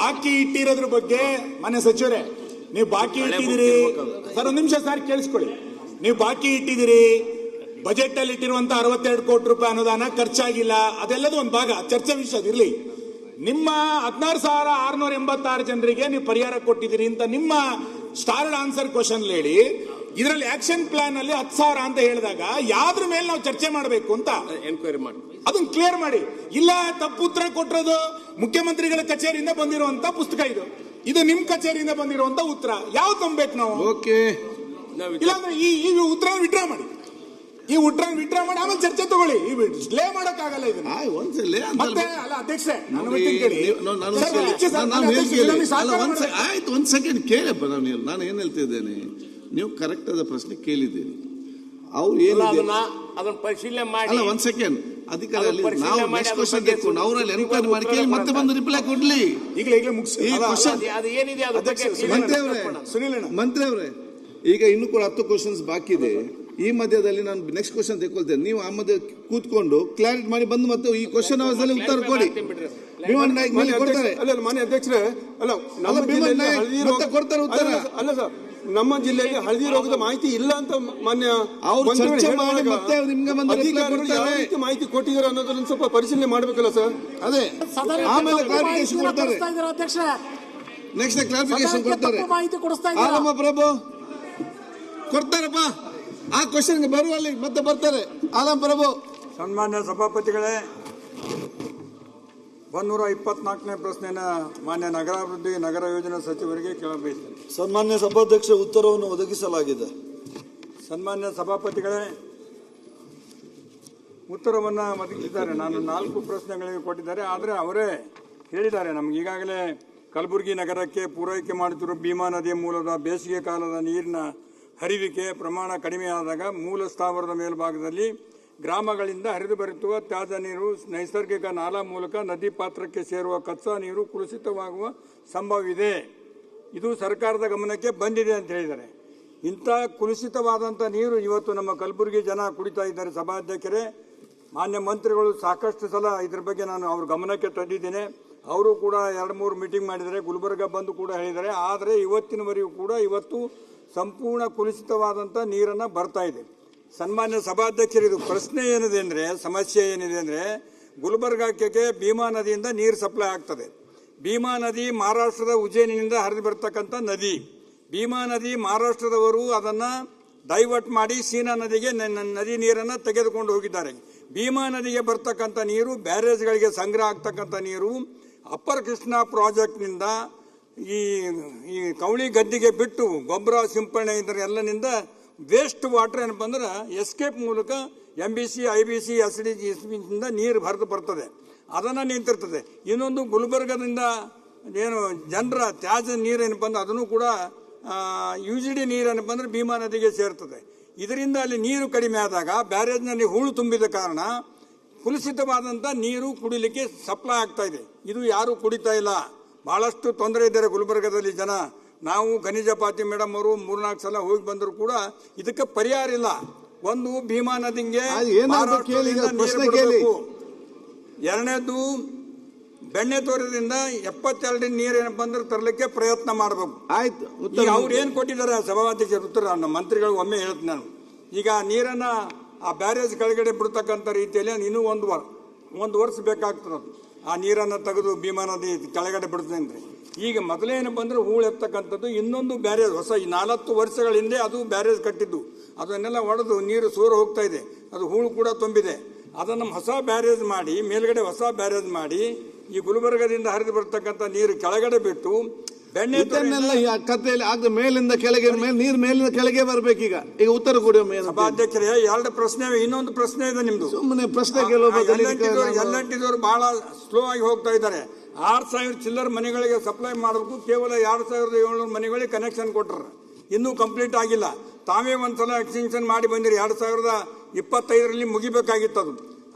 ಬಾಕಿ ಇಟ್ಟಿರೋದ್ರ ಬಗ್ಗೆ ಮನೆ ಸಚಿವರೇ, ನೀವು ಬಾಕಿ ಇಟ್ಟಿದ್ದೀರಿ ಸರ್, ಒಂದು ನಿಮಿಷ ಸರ್ ಕೇಳಿಸ್ಕೊಳ್ಳಿ. ನೀವು ಬಾಕಿ ಇಟ್ಟಿದ್ದೀರಿ, ಬಜೆಟ್ ಅಲ್ಲಿ ಇಟ್ಟಿರುವಂತ 62 ಕೋಟಿ ರೂಪಾಯಿ ಅನುದಾನ ಖರ್ಚಾಗಿಲ್ಲ, ಅದೆಲ್ಲದೂ ಒಂದು ಭಾಗ ಚರ್ಚೆ ವಿಷಯ ಇರಲಿ. ನಿಮ್ಮ 16,686 ಜನರಿಗೆ ನೀವು ಪರಿಹಾರ ಕೊಟ್ಟಿದ್ದೀರಿ ಅಂತ ನಿಮ್ಮ ಸ್ಟಾರ್ಡ್ ಆನ್ಸರ್ ಕ್ವಶನ್ ಹೇಳಿ, ಇದರಲ್ಲಿ ಆಕ್ಷನ್ ಪ್ಲಾನ್ ಅಲ್ಲಿ 10,000 ಅಂತ ಹೇಳಿದಾಗ ಯಾವ್ದ್ರ ಮೇಲೆ ನಾವು ಚರ್ಚೆ ಮಾಡಬೇಕು ಅಂತ ಎನ್ಕ್ವೈರಿ ಮಾಡಿ ಅದನ್ನ ಕ್ಲಿಯರ್ ಮಾಡಿ. ಇಲ್ಲ ತಪ್ಪು ಉತ್ತರ ಕೊಟ್ಟಿರೋದು ಮುಖ್ಯಮಂತ್ರಿಗಳ ಕಚೇರಿಯಿಂದ ಬಂದಿರುವಂತ ಪುಸ್ತಕ ಇದು ನಿಮ್ ಕಚೇರಿಯಿಂದ ಬಂದಿರುವಂತ ಉತ್ತರ, ಯಾವ್ದು ನಂಬೇಕು ನಾವು? ಇಲ್ಲಾಂದ್ರೆ ಈ ಉತ್ತರ ವಿಡ್ರಾ ಮಾಡಿ, ಈ ಉತ್ತರ ವಿಡ್ರಾ ಮಾಡಿ ಆಮೇಲೆ ಚರ್ಚೆ ತಗೊಳ್ಳಿ. ಈ ಸ್ಲೇ ಮಾಡಕ್ ಆಗಲ್ಲ ಇದನ್ನ. ಮತ್ತೆ ಅಲ್ಲ ಅಧ್ಯಕ್ಷರೇ, ಆಯ್ತು, ಒಂದ್ ಸೆಕೆಂಡ್ ಕೇಳಪ್ಪ. ನಾನು ಏನ್ ಹೇಳ್ತಿದ್ದೇನೆ, ನೀವು ಕರೆಕ್ಟ್ ಆದ ಪ್ರಶ್ನೆ ಕೇಳಿದ್ದೀರಿ. ಅವ್ರು ಅದನ್ನ ಪರಿಶೀಲನೆ ಮಾಡಿ, ಅಲ್ಲ ಒಂದ್ ಸೆಕೆಂಡ್, ಅಧಿಕಾರಿಯಲ್ಲಿ ನಾವು ನೆಕ್ಸ್ಟ್ ಕ್ವಶನ್ ತೆಗೆದುಕೊಂಡು ಅವರಲ್ಲಿ ಎನ್ಕ್ವೈರಿ ಮಾಡಿ ಕೇಳಿ ಮತ್ತೆ ಬಂದು ರಿಪ್ಲೈ ಕೊಡ್ಲಿ. ಈಗಲೇ ಮುಗಿಸಿ ಮಂತ್ರಿ ಅವರೇ, ಈಗ ಇನ್ನೂ ಕೂಡ 10 ಕ್ವಶನ್ಸ್ ಬಾಕಿ ಇದೆ. ಈ ಮಧ್ಯದಲ್ಲಿ ನಾನು ನೆಕ್ಸ್ಟ್ ಕ್ವಶನ್ ತೆಗೊಳ್ತೇನೆ, ನೀವು ಆ ಮಧ್ಯೆ ಕೂತ್ಕೊಂಡು ಕ್ಲಾರಿಟಿ ಮಾಡಿ ಬಂದು ಮತ್ತೆ ಈ ಕ್ವಶನ್ ಅವರ್ಸಲ್ಲಿ ಉತ್ತರ ಕೊಡಿ. ಭೀಮನ್ ನಾಯ್ಕ್ ಮೇಲೆ ಕೊಡ್ತಾರೆ. ಮಾನ್ಯ ಅಧ್ಯಕ್ಷರೇ, ಅಲ್ಲ ಮತ್ತೆ ಕೊಡ್ತಾರೆ ಉತ್ತರ. ಅಲ್ಲ ಸರ್, ನಮ್ಮ ಜಿಲ್ಲೆಗೆ ಹಳದಿ ರೋಗದ ಮಾಹಿತಿ ಇಲ್ಲ ಅಂತ ಮಾನ್ಯ ಅವರು ಚರ್ಚೆ ಮಾಡಿ ಮತ್ತೆ ನಿಮ್ಗೆ ಮಾಹಿತಿ ಕೊಟ್ಟಿದ್ದಾರೆ ಅನ್ನೋದನ್ನ ಸ್ವಲ್ಪ ಪರಿಶೀಲನೆ ಮಾಡಬೇಕಲ್ಲ ಸರ್. ಅದೇ ಆಮೇಲೆ ಕ್ಲಾರಿಫಿಕೇಶನ್ ಕೊಡ್ತಾರೆ. ನೆಕ್ಸ್ಟ್ ಕ್ಲಾರಿಫಿಕೇಶನ್ ಕೊಡ್ತಾರೆ. ಆಲಮ್ಮ ಪ್ರಭು ಕೊಡ್ತಾರಪ್ಪ, ಆ ಕ್ವಶನ್ಗೆ ಬರುವಲ್ಲಿ ಮತ್ತೆ ಬರ್ತಾರೆ. ಆಲಂ ಪ್ರಭು. ಸನ್ಮಾನ್ಯ ಸಭಾಪತಿಗಳೇ, 124ನೇ ಪ್ರಶ್ನೆನ ಮಾನ್ಯ ನಗರಾಭಿವೃದ್ಧಿ ನಗರ ಯೋಜನಾ ಸಚಿವರಿಗೆ ಕೇಳಬಯಸ್ತೇನೆ. ಸನ್ಮಾನ್ಯ ಸಭಾಧ್ಯಕ್ಷ, ಉತ್ತರವನ್ನು ಒದಗಿಸಲಾಗಿದೆ. ಸನ್ಮಾನ್ಯ ಸಭಾಪತಿಗಳೇ, ಉತ್ತರವನ್ನು ಒದಗಿಸಿದ್ದಾರೆ. ನಾನು 4 ಪ್ರಶ್ನೆಗಳಿಗೆ ಕೊಟ್ಟಿದ್ದಾರೆ, ಆದರೆ ಅವರೇ ಹೇಳಿದ್ದಾರೆ ನಮ್ಗೆ ಈಗಾಗಲೇ ಕಲಬುರಗಿ ನಗರಕ್ಕೆ ಪೂರೈಕೆ ಮಾಡುತ್ತಿರುವ ಭೀಮಾ ನದಿಯ ಮೂಲದ ಬೇಸಿಗೆ ಕಾಲದ ನೀರಿನ ಹರಿವಿಕೆ ಪ್ರಮಾಣ ಕಡಿಮೆಯಾದಾಗ ಮೂಲ ಸ್ಥಾವರದ ಮೇಲ್ಭಾಗದಲ್ಲಿ ಗ್ರಾಮಗಳಿಂದ ಹರಿದು ಬರುತ್ತುವ ತ್ಯಾಜ್ಯ ನೀರು ನೈಸರ್ಗಿಕ ನಾಲಾ ಮೂಲಕ ನದಿ ಪಾತ್ರಕ್ಕೆ ಸೇರುವ ಕಚ್ಚಾ ನೀರು ಕಲುಷಿತವಾಗುವ ಸಂಭವವಿದೆ. ಇದು ಸರ್ಕಾರದ ಗಮನಕ್ಕೆ ಬಂದಿದೆ ಅಂತ ಹೇಳಿದ್ದಾರೆ. ಇಂಥ ಕಲುಷಿತವಾದಂಥ ನೀರು ಇವತ್ತು ನಮ್ಮ ಕಲಬುರಗಿ ಜನ ಕುಡಿತಾ ಇದ್ದಾರೆ. ಸಭಾಧ್ಯಕ್ಷರೇ, ಮಾನ್ಯ ಮಂತ್ರಿಗಳು ಸಾಕಷ್ಟು ಸಲ ಇದ್ರ ಬಗ್ಗೆ ನಾನು ಅವ್ರ ಗಮನಕ್ಕೆ ತಂದಿದ್ದೇನೆ. ಅವರು ಕೂಡ 2-3 ಮೀಟಿಂಗ್ ಮಾಡಿದ್ದಾರೆ, ಗುಲ್ಬರ್ಗ ಬಂದು ಕೂಡ ಹೇಳಿದ್ದಾರೆ. ಆದರೆ ಇವತ್ತಿನವರೆಗೂ ಕೂಡ ಇವತ್ತು ಸಂಪೂರ್ಣ ಕಲುಷಿತವಾದಂಥ ನೀರನ್ನು ಬರ್ತಾ ಇದೆ. ಸನ್ಮಾನ್ಯ ಸಭಾಧ್ಯಕ್ಷರು, ಇದು ಪ್ರಶ್ನೆ ಏನಿದೆ ಅಂದರೆ, ಸಮಸ್ಯೆ ಏನಿದೆ ಅಂದರೆ, ಗುಲ್ಬರ್ಗಕ್ಕೆ ಭೀಮಾ ನದಿಯಿಂದ ನೀರು ಸಪ್ಲೈ ಆಗ್ತದೆ. ಭೀಮಾ ನದಿ ಮಹಾರಾಷ್ಟ್ರದ ಉಜ್ಜಯಿನಿಂದ ಹರಿದು ಬರ್ತಕ್ಕಂಥ ನದಿ. ಭೀಮಾ ನದಿ ಮಹಾರಾಷ್ಟ್ರದವರು ಅದನ್ನು ಡೈವರ್ಟ್ ಮಾಡಿ ಸೀನಾ ನದಿಗೆ ನದಿ ನೀರನ್ನು ತೆಗೆದುಕೊಂಡು ಹೋಗಿದ್ದಾರೆ. ಭೀಮಾ ನದಿಗೆ ಬರ್ತಕ್ಕಂಥ ನೀರು ಬ್ಯಾರೇಜ್ಗಳಿಗೆ ಸಂಗ್ರಹ ಆಗ್ತಕ್ಕಂಥ ನೀರು ಅಪ್ಪರ್ ಕೃಷ್ಣ ಪ್ರಾಜೆಕ್ಟ್ನಿಂದ ಈ ಕವಳಿ ಗದ್ದಿಗೆ ಬಿಟ್ಟು ಗೊಬ್ಬರ ಸಿಂಪಡಣೆ ಇದರ ಎಲ್ಲನಿಂದ ವೇಸ್ಟ್ ವಾಟರ್ ಏನಪ್ಪ ಅಂದ್ರೆ ಎಸ್ಕೇಪ್ ಮೂಲಕ MBC, IBC, SDGSನಿಂದ ನೀರು ಹರಿದು ಬರ್ತದೆ, ಅದನ್ನು ನಿಂತಿರ್ತದೆ. ಇನ್ನೊಂದು ಗುಲ್ಬರ್ಗದಿಂದ ಏನು ಜನರ ತ್ಯಾಜ್ಯ ನೀರು ಏನಪ್ಪ ಅಂದ್ರೆ ಅದನ್ನು ಕೂಡ UGD ನೀರು ಏನಪ್ಪ ಅಂದ್ರೆ ಭೀಮಾ ನದಿಗೆ ಸೇರ್ತದೆ. ಇದರಿಂದ ಅಲ್ಲಿ ನೀರು ಕಡಿಮೆ ಆದಾಗ ಬ್ಯಾರೇಜ್ನಲ್ಲಿ ಹೂಳು ತುಂಬಿದ ಕಾರಣ ಕಲುಷಿತವಾದಂಥ ನೀರು ಕುಡಿಲಿಕ್ಕೆ ಸಪ್ಲೈ ಆಗ್ತಾ ಇದೆ. ಇದು ಯಾರು ಕುಡಿತಾ ಇಲ್ಲ. ಬಹಳಷ್ಟು ತೊಂದರೆ ಇದ್ದಾರೆ ಗುಲ್ಬರ್ಗದಲ್ಲಿ ಜನ. ನಾವು ಖನಿಜಪಾತಿ ಮೇಡಮ್ ಅವರು 3-4 ಸಲ ಹೋಗಿ ಬಂದರೂ ಕೂಡ ಇದಕ್ಕೆ ಪರಿಹಾರ ಇಲ್ಲ. ಒಂದು ಭೀಮಾ ನದಿಗೆ ಎರಡನೇದು ಬೆಣ್ಣೆ ತೋರದಿಂದ 72 ನೀರು ಏನಪ್ಪ ಅಂದ್ರೆ ತರಲಿಕ್ಕೆ ಪ್ರಯತ್ನ ಮಾಡಬೇಕು. ಆಯ್ತು, ಅವ್ರು ಏನು ಕೊಟ್ಟಿದ್ದಾರೆ ಸಭಾಧ್ಯಕ್ಷರ ಉತ್ತರ ನಮ್ಮ ಮಂತ್ರಿಗಳು ಒಮ್ಮೆ ಹೇಳ್ತೀನಿ ನಾನು. ಈಗ ನೀರನ್ನು ಆ ಬ್ಯಾರೇಜ್ ಕೆಳಗಡೆ ಬಿಡ್ತಕ್ಕಂಥ ರೀತಿಯಲ್ಲಿ ಇನ್ನೂ 1 ವರ್ಷ ಬೇಕಾಗ್ತದೆ. ಆ ನೀರನ್ನು ತೆಗೆದು ಭೀಮಾ ನದಿ ಕೆಳಗಡೆ ಬಿಡ್ತದೆ ಅಂದರೆ ಈಗ ಮೊದಲೇನು ಬಂದರೆ ಹೂಳು ಎತ್ತಕ್ಕಂಥದ್ದು ಇನ್ನೊಂದು ಬ್ಯಾರೇಜ್ ಹೊಸ 4 ವರ್ಷಗಳ ಹಿಂದೆ ಅದು ಬ್ಯಾರೇಜ್ ಕಟ್ಟಿದ್ದು, ಅದನ್ನೆಲ್ಲ ಒಡೆದು ನೀರು ಸೋರು ಹೋಗ್ತಾ ಇದೆ. ಅದು ಹೂಳು ಕೂಡ ತುಂಬಿದೆ. ಅದನ್ನು ಹೊಸ ಬ್ಯಾರೇಜ್ ಮಾಡಿ ಮೇಲ್ಗಡೆ ಹೊಸ ಬ್ಯಾರೇಜ್ ಮಾಡಿ ಈ ಗುಲ್ಬರ್ಗದಿಂದ ಹರಿದು ಬರ್ತಕ್ಕಂಥ ನೀರು ಕೆಳಗಡೆ ಬಿಟ್ಟು ಬೆಣ್ಣೆ ಕಥೆಯಲ್ಲಿ ಆಗ ಮೇಲಿಂದ ಕೆಳಗೆ ನೀರು ಮೇಲಿಂದ ಕೆಳಗೆ ಬರ್ಬೇಕೀಗ. ಈಗ ಉತ್ತರ ಕೊಡಿ ಸಭಾಧ್ಯಕ್ಷರೇ. 2 ಪ್ರಶ್ನೆ, ಇನ್ನೊಂದು ಪ್ರಶ್ನೆ ಇದೆ ನಿಮ್ದು. ಸುಮ್ಮನೆ ಪ್ರಶ್ನೆ L&Tದವರು ಬಹಳ ಸ್ಲೋ ಆಗಿ ಹೋಗ್ತಾ ಇದ್ದಾರೆ. 6,000 ಚಿಲ್ಲರ್ ಮನೆಗಳಿಗೆ ಸಪ್ಲೈ ಮಾಡಬೇಕು, ಕೇವಲ 2,700 ಮನೆಗಳಿಗೆ ಕನೆಕ್ಷನ್ ಕೊಟ್ಟರು, ಇನ್ನೂ ಕಂಪ್ಲೀಟ್ ಆಗಿಲ್ಲ. ತಾವೇ ಒಂದ್ಸಲ ಎಕ್ಸ್ಟೆನ್ಷನ್ ಮಾಡಿ ಬಂದಿರಿ. 2025ರಲ್ಲಿ ಮುಗಿಬೇಕಾಗಿತ್ತು ಅದು.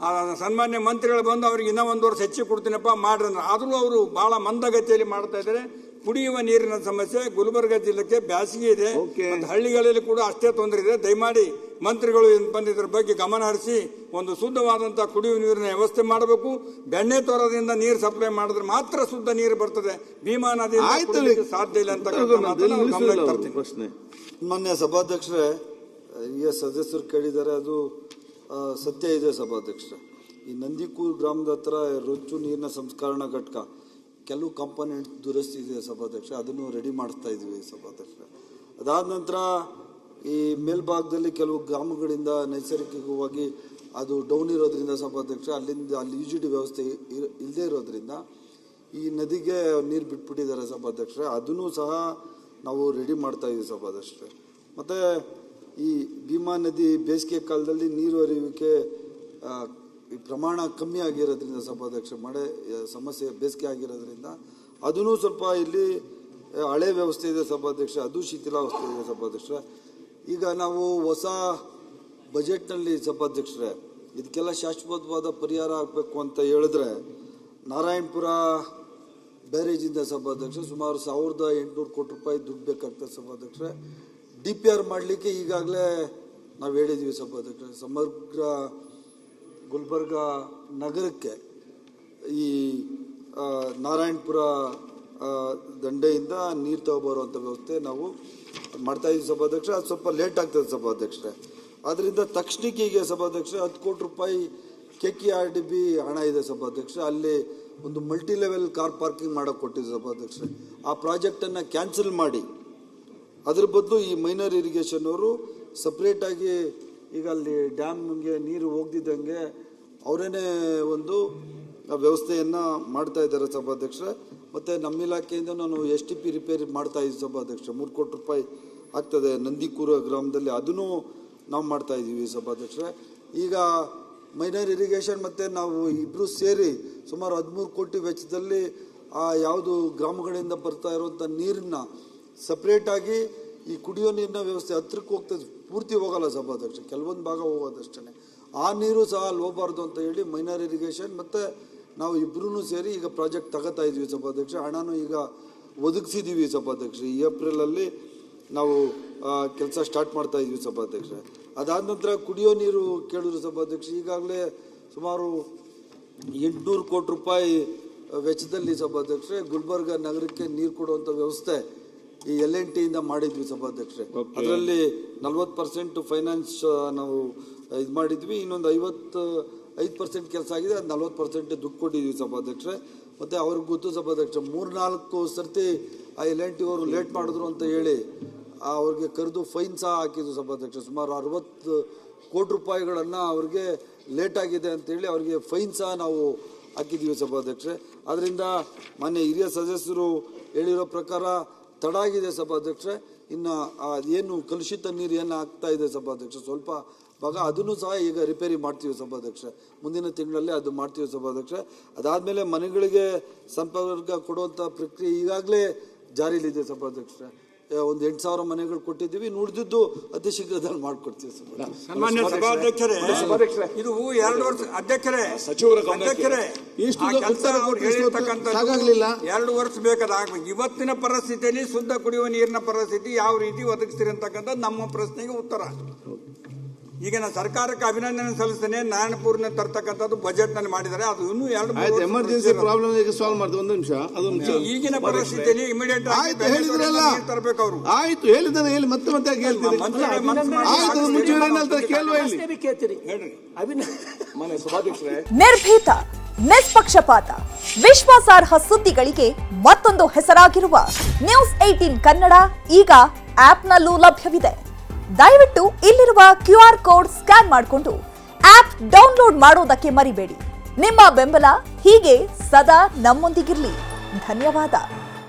ಸನ್ಮಾನ್ಯ ಮಂತ್ರಿಗಳು ಬಂದು ಅವ್ರಿಗೆ ಇನ್ನೂ 1 ವರ್ಷ ಹೆಚ್ಚಿಗೆ ಕೊಡ್ತೀನಪ್ಪ ಮಾಡ್ರಿ ಅಂದ್ರೆ, ಆದರೂ ಅವರು ಬಹಳ ಮಂದಗತಿಯಲ್ಲಿ ಮಾಡ್ತಾ ಇದ್ದಾರೆ. ಕುಡಿಯುವ ನೀರಿನ ಸಮಸ್ಯೆ ಗುಲ್ಬರ್ಗ ಜಿಲ್ಲೆಗೆ ಬ್ಯಾಸಿಗೆ ಇದೆ, Okay. ಮತ್ತು ಹಳ್ಳಿಗಳಲ್ಲಿ ಕೂಡ ಅಷ್ಟೇ ತೊಂದರೆ ಇದೆ. ದಯಮಾಡಿ ಮಂತ್ರಿಗಳು ಬಂದಿದ್ರ ಬಗ್ಗೆ ಗಮನ ಹರಿಸಿ ಒಂದು ಶುದ್ಧವಾದಂತಹ ಕುಡಿಯುವ ನೀರಿನ ವ್ಯವಸ್ಥೆ ಮಾಡಬೇಕು. ಬೆಣ್ಣೆ ತೋರದಿಂದ ನೀರು ಸಪ್ಲೈ ಮಾಡಿದ್ರೆ ಮಾತ್ರ ಶುದ್ಧ ನೀರು ಬರ್ತದೆ. ಭೀಮಾ ನದಿಯಿಂದ ಆಯ್ತು. ಕುಡಿಲಿಕ್ಕೆ ಸಾಧ್ಯ ಇಲ್ಲ ಅಂತ ಗಮನಕ್ಕೆ ತರ್ತೀನಿ. ಪ್ರಶ್ನೆ ಮಾನ್ಯ ಸಭಾಧ್ಯಕ್ಷರೇ, ಈಗ ಸದಸ್ಯರು ಕೇಳಿದ್ದಾರೆ, ಅದು ಸತ್ಯ ಇದೆ ಸಭಾಧ್ಯಕ್ಷರೇ. ಈ ನಂದಿಕೂರು ಗ್ರಾಮದ ಹತ್ರ ರೊಚ್ಚು ನೀರಿನ ಸಂಸ್ಕರಣಾ ಘಟಕ ಕೆಲವು ಕಾಂಪೋನೆಂಟ್ ದುರಸ್ತಿ ಇದೆ ಸಭಾಧ್ಯಕ್ಷ, ಅದನ್ನು ರೆಡಿ ಮಾಡಿಸ್ತಾ ಇದ್ವಿ ಸಭಾಧ್ಯಕ್ಷ. ಅದಾದ ನಂತರ ಈ ಮೇಲ್ಭಾಗದಲ್ಲಿ ಕೆಲವು ಗ್ರಾಮಗಳಿಂದ ನೈಸರ್ಗಿಕವಾಗಿ ಅದು ಡೌನ್ ಇರೋದ್ರಿಂದ ಸಭಾಧ್ಯಕ್ಷ, ಅಲ್ಲಿ ಯುಜಿಡಿ ವ್ಯವಸ್ಥೆ ಇಲ್ಲದೆ ಇರೋದ್ರಿಂದ ಈ ನದಿಗೆ ನೀರು ಬಿಟ್ಬಿಟ್ಟಿದ್ದಾರೆ ಸಭಾಧ್ಯಕ್ಷ. ಅದನ್ನು ಸಹ ನಾವು ರೆಡಿ ಮಾಡ್ತಾ ಇದ್ದೀವಿ ಸಭಾಧ್ಯಕ್ಷ. ಮತ್ತು ಈ ಭೀಮಾ ನದಿ ಬೇಸಿಗೆ ಕಾಲದಲ್ಲಿ ನೀರು ಹರಿಯುವಿಕೆ ಈ ಪ್ರಮಾಣ ಕಮ್ಮಿ ಆಗಿರೋದ್ರಿಂದ ಸಭಾಧ್ಯಕ್ಷ, ಮಳೆ ಸಮಸ್ಯೆ ಬೇಸಿಗೆ ಆಗಿರೋದ್ರಿಂದ ಅದೂ ಸ್ವಲ್ಪ ಇಲ್ಲಿ ಹಳೆ ವ್ಯವಸ್ಥೆ ಇದೆ ಸಭಾಧ್ಯಕ್ಷ, ಅದು ಶಿಥಿಲಾವಸ್ಥೆ ಇದೆ ಸಭಾಧ್ಯಕ್ಷ. ಈಗ ನಾವು ಹೊಸ ಬಜೆಟ್ನಲ್ಲಿ ಸಭಾಧ್ಯಕ್ಷರೇ ಇದಕ್ಕೆಲ್ಲ ಶಾಶ್ವತವಾದ ಪರಿಹಾರ ಆಗಬೇಕು ಅಂತ ಹೇಳಿದ್ರೆ ನಾರಾಯಣಪುರ ಬ್ಯಾರೇಜಿಂದ ಸಭಾಧ್ಯಕ್ಷ ಸುಮಾರು 1800 ಕೋಟಿ ರೂಪಾಯಿ ದುಡ್ಡು ಬೇಕಾಗ್ತದೆ ಸಭಾಧ್ಯಕ್ಷ. DPR ಮಾಡಲಿಕ್ಕೆ ಈಗಾಗಲೇ ನಾವು ಹೇಳಿದ್ವಿ ಸಭಾಧ್ಯಕ್ಷ, ಸಮಗ್ರ ಗುಲ್ಬರ್ಗ ನಗರಕ್ಕೆ ಈ ನಾರಾಯಣಪುರ ದಂಡೆಯಿಂದ ನೀರು ತಗೊಬರುವಂಥ ವ್ಯವಸ್ಥೆ ನಾವು ಮಾಡ್ತಾ ಇದ್ದೀವಿ ಸಭಾಧ್ಯಕ್ಷ. ಅದು ಸ್ವಲ್ಪ ಲೇಟ್ ಆಗ್ತದೆ ಸಭಾಧ್ಯಕ್ಷರೇ. ಆದ್ದರಿಂದ ತಕ್ಷಣಕ್ಕೆ ಈಗ ಸಭಾಧ್ಯಕ್ಷ 10 ಕೋಟಿ ರೂಪಾಯಿ KKRDB ಹಣ ಇದೆ ಸಭಾಧ್ಯಕ್ಷ. ಅಲ್ಲಿ ಒಂದು ಮಲ್ಟಿ ಲೆವೆಲ್ ಕಾರ್ ಪಾರ್ಕಿಂಗ್ ಮಾಡೋಕೆ ಕೊಟ್ಟಿದೆ ಸಭಾಧ್ಯಕ್ಷ. ಆ ಪ್ರಾಜೆಕ್ಟನ್ನು ಕ್ಯಾನ್ಸಲ್ ಮಾಡಿ ಅದ್ರ ಬದಲು ಈ ಮೈನರ್ ಇರಿಗೇಷನ್ ಅವರು ಸಪ್ರೇಟಾಗಿ ಈಗ ಅಲ್ಲಿ ಡ್ಯಾಮ್ಗೆ ನೀರು ಹೋಗ್ದಿದ್ದಂಗೆ ಅವರೇನೆ ಒಂದು ವ್ಯವಸ್ಥೆಯನ್ನು ಮಾಡ್ತಾ ಇದ್ದಾರೆ ಸಭಾಧ್ಯಕ್ಷ. ಮತ್ತು ನಮ್ಮ ಇಲಾಖೆಯಿಂದ ನಾನು STP ರಿಪೇರಿ ಮಾಡ್ತಾ ಇದ್ದೀವಿ ಸಭಾಧ್ಯಕ್ಷ. 3 ಕೋಟಿ ರೂಪಾಯಿ ಆಗ್ತದೆ ನಂದಿಕೂರು ಗ್ರಾಮದಲ್ಲಿ, ಅದನ್ನು ನಾವು ಮಾಡ್ತಾ ಇದ್ದೀವಿ ಸಭಾಧ್ಯಕ್ಷ. ಈಗ ಮೈನರ್ ಇರಿಗೇಷನ್ ಮತ್ತು ನಾವು ಇಬ್ಬರು ಸೇರಿ ಸುಮಾರು 13 ಕೋಟಿ ವೆಚ್ಚದಲ್ಲಿ ಯಾವುದು ಗ್ರಾಮಗಳಿಂದ ಬರ್ತಾ ಇರುವಂಥ ನೀರನ್ನ ಸಪ್ರೇಟಾಗಿ ಈ ಕುಡಿಯೋ ನೀರಿನ ವ್ಯವಸ್ಥೆ ಹತ್ರಕ್ಕೆ ಹೋಗ್ತದೆ, ಪೂರ್ತಿ ಹೋಗಲ್ಲ ಸಭಾಧ್ಯಕ್ಷ, ಕೆಲವೊಂದು ಭಾಗ ಹೋಗೋದಷ್ಟೇ. ಆ ನೀರು ಸಹ ಹೋಗಬಾರ್ದು ಅಂತ ಹೇಳಿ ಮೈನರ್ ಇರಿಗೇಷನ್ ಮತ್ತು ನಾವು ಇಬ್ಬರೂ ಸೇರಿ ಈಗ ಪ್ರಾಜೆಕ್ಟ್ ತಗೋತಾ ಇದ್ವಿ ಸಭಾಧ್ಯಕ್ಷ. ಹಣನೂ ಈಗ ಒದಗಿಸಿದ್ದೀವಿ ಸಭಾಧ್ಯಕ್ಷ. ಈ ಏಪ್ರಿಲಲ್ಲಿ ನಾವು ಕೆಲಸ ಸ್ಟಾರ್ಟ್ ಮಾಡ್ತಾ ಇದ್ವಿ ಸಭಾಧ್ಯಕ್ಷ. ಅದಾದ ನಂತರ ಕುಡಿಯೋ ನೀರು ಕೇಳಿದ್ರು ಸಭಾಧ್ಯಕ್ಷ. ಈಗಾಗಲೇ ಸುಮಾರು 800 ಕೋಟಿ ರೂಪಾಯಿ ವೆಚ್ಚದಲ್ಲಿ ಸಭಾಧ್ಯಕ್ಷ ಗುಲ್ಬರ್ಗ ನಗರಕ್ಕೆ ನೀರು ಕೊಡುವಂಥ ವ್ಯವಸ್ಥೆ ಈ L&Tಯಿಂದ ಮಾಡಿದ್ವಿ ಸಭಾಧ್ಯಕ್ಷ. ಅದರಲ್ಲಿ 40% ಫೈನಾನ್ಸ್ ನಾವು ಇದು ಮಾಡಿದ್ವಿ, ಇನ್ನೊಂದು 55% ಕೆಲಸ ಆಗಿದೆ, ಅದು 40% ದುಡ್ಡು ಕೊಟ್ಟಿದ್ವಿ ಸಭಾಧ್ಯಕ್ಷ. ಮತ್ತು ಅವ್ರಿಗೆ ಗೊತ್ತು ಸಭಾಧ್ಯಕ್ಷ, 3-4 ಸರ್ತಿ ಆ L&T ಅವರು ಲೇಟ್ ಮಾಡಿದ್ರು ಅಂತ ಹೇಳಿ ಅವ್ರಿಗೆ ಕರೆದು ಫೈನ್ ಸಹ ಹಾಕಿದ್ರು ಸಭಾಧ್ಯಕ್ಷ. ಸುಮಾರು 60 ಕೋಟಿ ರೂಪಾಯಿಗಳನ್ನು ಅವ್ರಿಗೆ ಲೇಟ್ ಆಗಿದೆ ಅಂತೇಳಿ ಅವ್ರಿಗೆ ಫೈನ್ ಸಹ ನಾವು ಹಾಕಿದ್ದೀವಿ ಸಭಾಧ್ಯಕ್ಷ. ಆದ್ದರಿಂದ ಮಾನ್ಯ ಹಿರಿಯ ಸದಸ್ಯರು ಹೇಳಿರೋ ಪ್ರಕಾರ ತಡ ಆಗಿದೆ ಸಭಾಧ್ಯಕ್ಷ. ಇನ್ನು ಏನು ಕಲುಷಿತ ನೀರು ಏನು ಆಗ್ತಾ ಇದೆ ಸಭಾಧ್ಯಕ್ಷ ಸ್ವಲ್ಪ ಭಾಗ, ಅದನ್ನು ಸಹ ಈಗ ರಿಪೇರಿ ಮಾಡ್ತೀವಿ ಸಭಾಧ್ಯಕ್ಷ. ಮುಂದಿನ ತಿಂಗಳಲ್ಲಿ ಅದು ಮಾಡ್ತೀವಿ ಸಭಾಧ್ಯಕ್ಷ. ಅದಾದಮೇಲೆ ಮನೆಗಳಿಗೆ ಸಂಪರ್ಕ ಕೊಡುವಂಥ ಪ್ರಕ್ರಿಯೆ ಈಗಾಗಲೇ ಜಾರಿಯಲ್ಲಿದೆ ಸಭಾಧ್ಯಕ್ಷ. ಒಂದು 8,000 ಮನೆಗಳು ಕೊಟ್ಟಿದ್ದೀವಿ, ನುಡಿದಿದ್ದು ಅತಿ ಶೀಘ್ರದಲ್ಲಿ ಮಾಡಿಕೊಡ್ತೀವಿ ಸನ್ಮಾನ್ಯ ಸಭಾಧ್ಯಕ್ಷರೇ, ಇದು 2 ವರ್ಷ ಅಧ್ಯಕ್ಷರೇ ಸಾಕಾಗ್ಲಿಲ್ಲ. 2 ವರ್ಷ ಬೇಕಾದಾಗ ಇವತ್ತಿನ ಪರಿಸ್ಥಿತಿಯಲ್ಲಿ ಶುದ್ಧ ಕುಡಿಯುವ ನೀರಿನ ಪರಿಸ್ಥಿತಿ ಯಾವ ರೀತಿ ಒದಗಿಸ್ತೀರಿ ಅಂತಕ್ಕಂಥದ್ದು ನಮ್ಮ ಪ್ರಶ್ನೆಗೆ ಉತ್ತರ. ಈಗ ನಾನು ಸರ್ಕಾರಕ್ಕೆ ಅಭಿನಂದನೆ ಸಲ್ಲಿಸ್ತೇನೆ. ನಾರಾಯಣಪುರ್ನ ತರ್ತಕ್ಕಂಥದ್ದು ಬಜೆಟ್ ನಲ್ಲಿ ಮಾಡಿದ್ದಾರೆ, ಅದು ಇನ್ನೂ 2 ಎಮರ್ಜೆನ್ಸಿ ಪ್ರಾಬ್ಲಮ್ ಸಾಲ್ವ್ ಮಾಡ್ತೀವಿ. ಒಂದು ನಿಮಿಷ, ಅದೊಂದು ಈಗಿನ ಪರಿಸ್ಥಿತಿಯಲ್ಲಿ ಇಮಿಡಿಯೇಟ್ ತರಬೇಕು ಅವರು. ಆಯ್ತು, ಹೇಳಿದ್ದಾನೆ, ಹೇಳಿ ಮತ್ತೆ ಮತ್ತೆ ಹೇಳ್ತೀರಿ. ಆಯ್ತು, ಮುಂಚೆ ಕೇಳುವ ನಿರ್ಭೀತ, ನಿಷ್ಪಕ್ಷಪಾತ, ವಿಶ್ವಾಸಾರ್ಹ ಸುದ್ದಿಗಳಿಗೆ ಮತ್ತೊಂದು ಹೆಸರಾಗಿರುವ ನ್ಯೂಸ್ 18 ಕನ್ನಡ ಈಗ ಆಪ್ನಲ್ಲೂ ಲಭ್ಯವಿದೆ. ದಯವಿಟ್ಟು ಇಲ್ಲಿರುವ QR ಕೋಡ್ ಸ್ಕ್ಯಾನ್ ಮಾಡಿಕೊಂಡು ಆಪ್ ಡೌನ್ಲೋಡ್ ಮಾಡೋದಕ್ಕೆ ಮರಿಬೇಡಿ. ನಿಮ್ಮ ಬೆಂಬಲ ಹೀಗೆ ಸದಾ ನಮ್ಮೊಂದಿಗಿರಲಿ. ಧನ್ಯವಾದ.